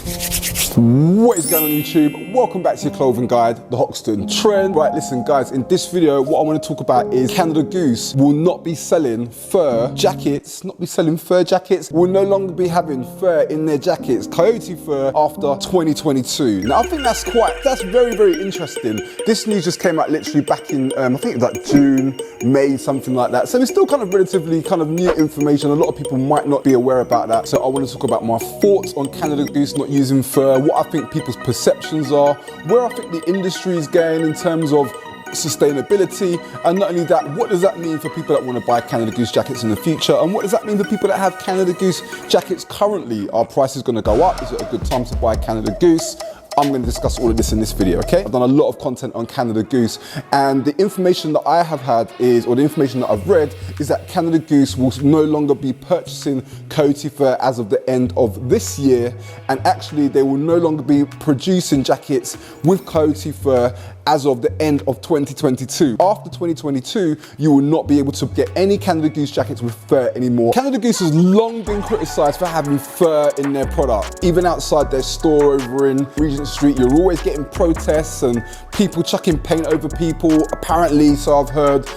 What is going on YouTube? Welcome back to your clothing guide, the Hoxton Trend. Right, listen guys, in this video what I want to talk about is Canada Goose will not be selling fur jackets, will no longer be having fur in their jackets, coyote fur, after 2022. Now I think that's very, very interesting. This news just came out literally back in, I think it was like June, May, something like that. So it's still relatively new information. A lot of people might not be aware about that. So I want to talk about my thoughts on Canada Goose not using fur, what I think people's perceptions are, where I think the industry is going in terms of sustainability, and not only that, what does that mean for people that want to buy Canada Goose jackets in the future, and what does that mean for people that have Canada Goose jackets currently? Are prices going to go up? Is it a good time to buy Canada Goose? I'm going to discuss all of this in this video, okay? I've done a lot of content on Canada Goose, and the information that I have had is, or the information that I've read, is that Canada Goose will no longer be purchasing coyote fur as of the end of this year, and actually they will no longer be producing jackets with coyote fur as of the end of 2022. After 2022, you will not be able to get any Canada Goose jackets with fur anymore. Canada Goose has long been criticized for having fur in their product. Even outside their store over in Regent Street, you're always getting protests and people chucking paint over people, apparently. So I've heard,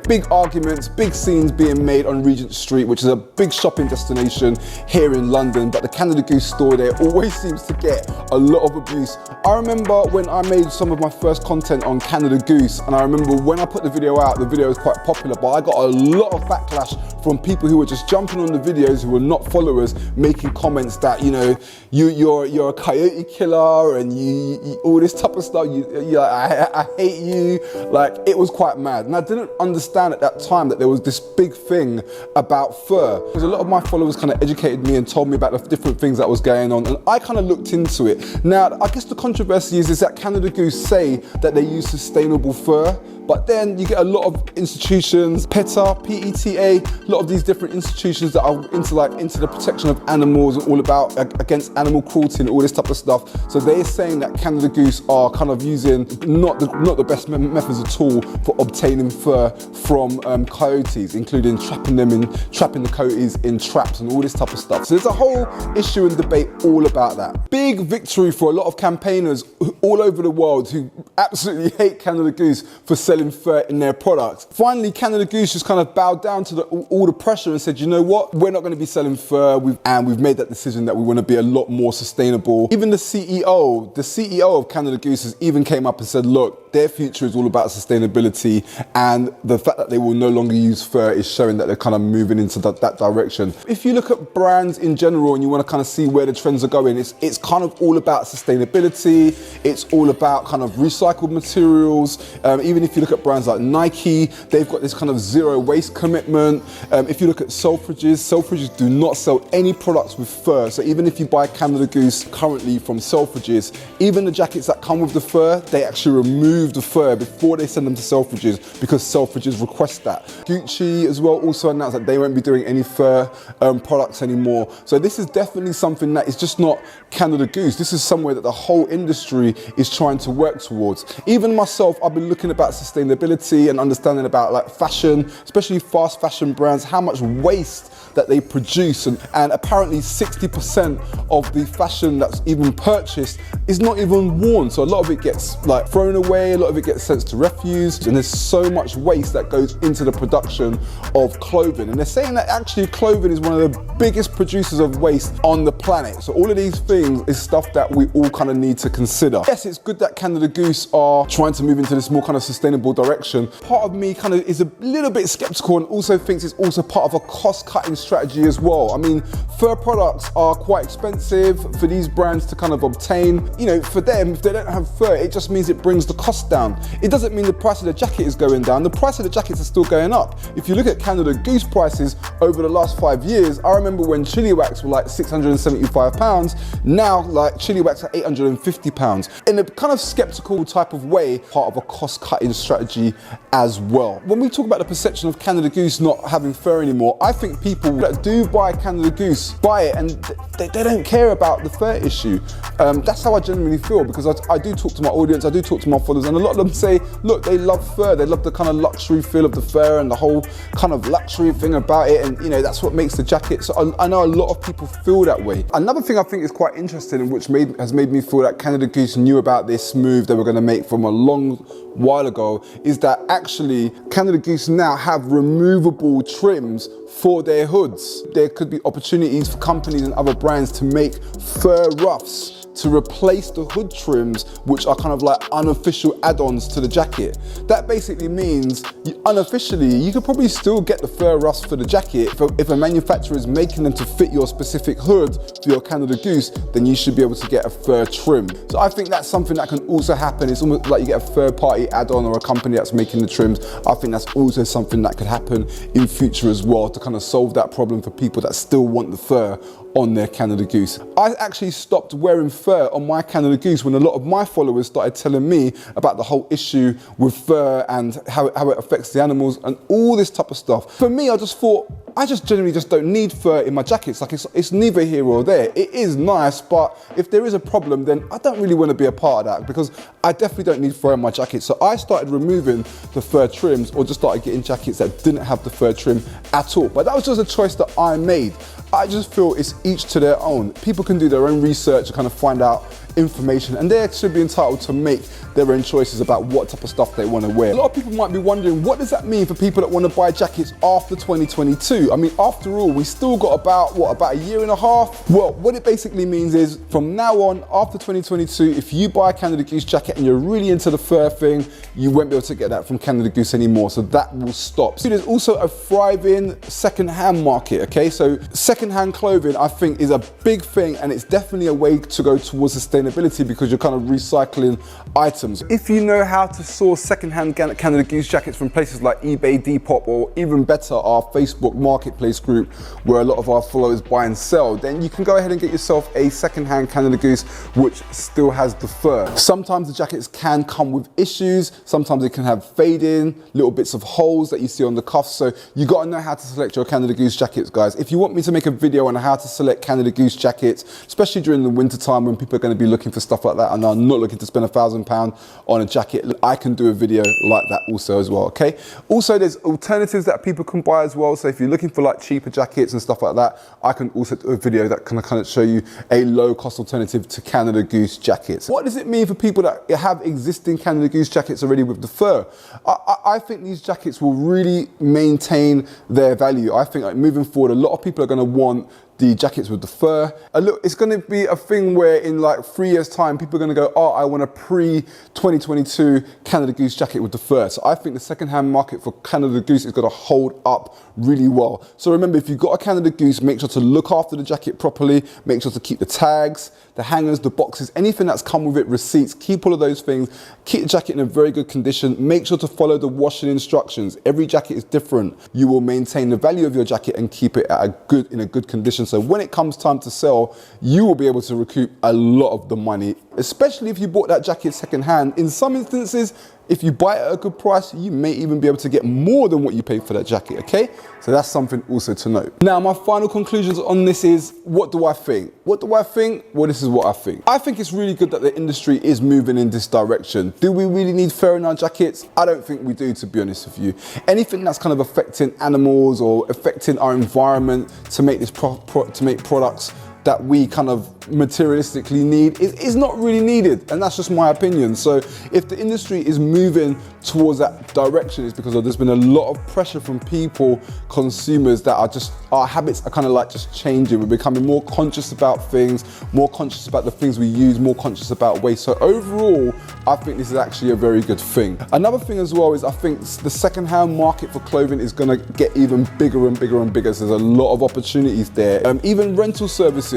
big arguments, big scenes being made on Regent Street, which is a big shopping destination here in London. But the Canada Goose store there always seems to get a lot of abuse. I remember when I made some of my first content on Canada Goose, and I remember when I put the video out, the video was quite popular, but I got a lot of backlash from people who were just jumping on the videos, who were not followers, making comments that, you're a coyote killer, and you all this type of stuff, I hate you. Like, it was quite mad. And I didn't understand at that time that there was this big thing about fur, because a lot of my followers educated me and told me about the different things that was going on, and I looked into it. Now, I guess the controversy is that Canada Goose say that they use sustainable fur, but then you get a lot of institutions, PETA, PETA, a lot of these different institutions that are into the protection of animals and all about against animal cruelty and all this type of stuff. So they're saying that Canada Goose are using not the best methods at all for obtaining fur from coyotes, including trapping the coyotes in traps and all this type of stuff. So there's a whole issue and debate all about that. Big victory for a lot of campaigners all over the world who absolutely hate Canada Goose for selling fur in their products. Finally, Canada Goose just bowed down to all the pressure and said, you know what, we're not going to be selling fur, we've made that decision that we want to be a lot more sustainable. Even the CEO of Canada Goose has even came up and said, look, their future is all about sustainability, and the fact that they will no longer use fur is showing that they're moving into that direction. If you look at brands in general and you want to see where the trends are going, it's all about sustainability, it's all about recycled materials. Even if you look at brands like Nike, they've got this zero waste commitment. If you look at Selfridges do not sell any products with fur. So even if you buy Canada Goose currently from Selfridges, even the jackets that come with the fur, they actually remove the fur before they send them to Selfridges, because Selfridges request that. Gucci as well also announced that they won't be doing any fur products anymore. So this is definitely something that is just not Canada Goose. This is somewhere that the whole industry is trying to work towards. Even myself, I've been looking about sustainability and understanding about fashion, especially fast fashion brands, how much waste that they produce, and apparently 60% of the fashion that's even purchased is not even worn. So a lot of it gets thrown away, a lot of it gets sent to refuse, and there's so much waste that goes into the production of clothing. And they're saying that actually clothing is one of the biggest producers of waste on the planet. So all of these things is stuff that we all need to consider. Yes, it's good that Canada Goose are trying to move into this more sustainable direction. Part of me is a little bit skeptical and also thinks it's also part of a cost-cutting strategy as well. I mean, fur products are quite expensive for these brands to obtain. For them, if they don't have fur, it just means it brings the cost down. It doesn't mean the price of the jacket is going down. The price of the jackets are still going up. If you look at Canada Goose prices over the last 5 years, I remember when chili wax were £675, now chili wax are £850. In a skeptical type of way, part of a cost-cutting strategy as well. When we talk about the perception of Canada Goose not having fur anymore, I think people that do buy Canada Goose buy it and they don't care about the fur issue. That's how I genuinely feel, because I do talk to my audience, I do talk to my followers, And a lot of them say, look, they love fur. They love the kind of luxury feel of the fur and the whole kind of luxury thing about it. And you know, that's what makes the jacket. So I know a lot of people feel that way. Another thing I think is quite interesting and which has made me feel that Canada Goose knew about this move they were going to make from a long while ago is that actually Canada Goose now have removable trims for their hoods. There could be opportunities for companies and other brands to make fur ruffs to replace the hood trims, which are kind of like unofficial add-ons to the jacket. That basically means unofficially, you could probably still get the fur ruffs for the jacket. If a manufacturer is making them to fit your specific hood for your Canada Goose, then you should be able to get a fur trim. So I think that's something that can also happen. It's almost like you get a third party add-on or a company that's making the trims. I think that's also something that could happen in future as well to kind of solve that problem for people that still want the fur on their Canada Goose. I actually stopped wearing fur on my Canada Goose when a lot of my followers started telling me about the whole issue with fur and how it affects the animals and all this type of stuff. For me, I just thought, I just generally just don't need fur in my jackets. Like it's neither here or there. It is nice, but if there is a problem, then I don't really want to be a part of that because I definitely don't need fur in my jacket. So I started removing the fur trims or just started getting jackets that didn't have the fur trim at all. But that was just a choice that I made. I just feel it's each to their own. People can do their own research and kind of find out information, and they should be entitled to make their own choices about what type of stuff they want to wear. A lot of people might be wondering, what does that mean for people that want to buy jackets after 2022? I mean, after all, we still got about a year and a half? Well, what it basically means is from now on, after 2022, if you buy a Canada Goose jacket and you're really into the fur thing, you won't be able to get that from Canada Goose anymore. So that will stop. So there's also a thriving second-hand market, okay? So second-hand clothing, I think, is a big thing, and it's definitely a way to go towards sustainability because you're kind of recycling items. If you know how to source second-hand Canada Goose jackets from places like eBay, Depop, or even better, our Facebook marketplace group where a lot of our followers buy and sell, then you can go ahead and get yourself a second-hand Canada Goose which still has the fur. Sometimes the jackets can come with issues, sometimes they can have fading, little bits of holes that you see on the cuffs, so you got to know how to select your Canada Goose jackets, guys. If you want me to make a video on how to select Canada Goose jackets, especially during the winter time when people are going to be looking for stuff like that and are not looking to spend £1,000 on a jacket, I can do a video like that also as well, okay? Also, there's alternatives that people can buy as well. So if you're looking for like cheaper jackets and stuff like that, I can also do a video that can kind of show you a low cost alternative to Canada Goose jackets. What does it mean for people that have existing Canada Goose jackets already with the fur? I think these jackets will really maintain their value. I think like moving forward, a lot of people are going to want the jackets with the fur. Look, it's going to be a thing where in like 3 years time, people are going to go, oh, I want a pre-2022 Canada Goose jacket with the fur. So I think the second-hand market for Canada Goose is going to hold up really well. So remember, if you've got a Canada Goose, make sure to look after the jacket properly, make sure to keep the tags, the hangers, the boxes, anything that's come with it, receipts, keep all of those things, keep the jacket in a very good condition, make sure to follow the washing instructions. Every jacket is different. You will maintain the value of your jacket and keep it in a good condition. So when it comes time to sell, you will be able to recoup a lot of the money, especially if you bought that jacket secondhand. In some instances, if you buy it at a good price, you may even be able to get more than what you paid for that jacket, okay? So that's something also to note. Now, my final conclusions on this is, what do I think? What do I think? Well, this is what I think. I think it's really good that the industry is moving in this direction. Do we really need fur in our jackets? I don't think we do, to be honest with you. Anything that's kind of affecting animals or affecting our environment to make this to make products that we kind of materialistically need is not really needed, and that's just my opinion. So if the industry is moving towards that direction, it's because there's been a lot of pressure from people, consumers, that are just, our habits are kind of like just changing. We're becoming more conscious about things, more conscious about the things we use, more conscious about waste. So overall, I think this is actually a very good thing. Another thing as well is I think the second-hand market for clothing is going to get even bigger and bigger and bigger. So there's a lot of opportunities there. Even rental services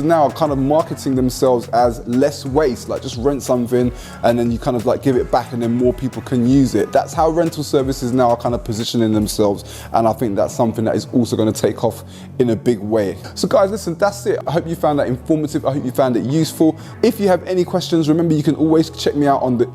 now are kind of marketing themselves as less waste, like just rent something and then you kind of like give it back and then more people can use it. That's how rental services now are kind of positioning themselves, and I think that's something that is also going to take off in a big way. So guys, listen, that's it. I hope you found that informative. I hope you found it useful. If you have any questions, remember you can always check me out on our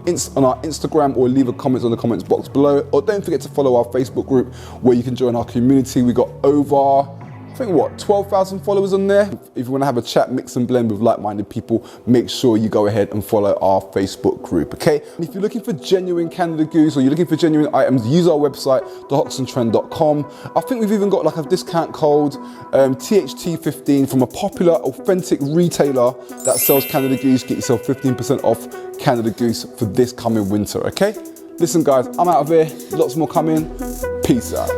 Instagram or leave a comment on the comments box below, or don't forget to follow our Facebook group where you can join our community. We got over I think what, 12,000 followers on there. If you want to have a chat, mix and blend with like-minded people, make sure you go ahead and follow our Facebook group, okay? And if you're looking for genuine Canada Goose or you're looking for genuine items, use our website, thehoxandtrend.com. I think we've even got like a discount code, THT15, from a popular, authentic retailer that sells Canada Goose. Get yourself 15% off Canada Goose for this coming winter, okay? Listen guys, I'm out of here. Lots more coming. Peace out.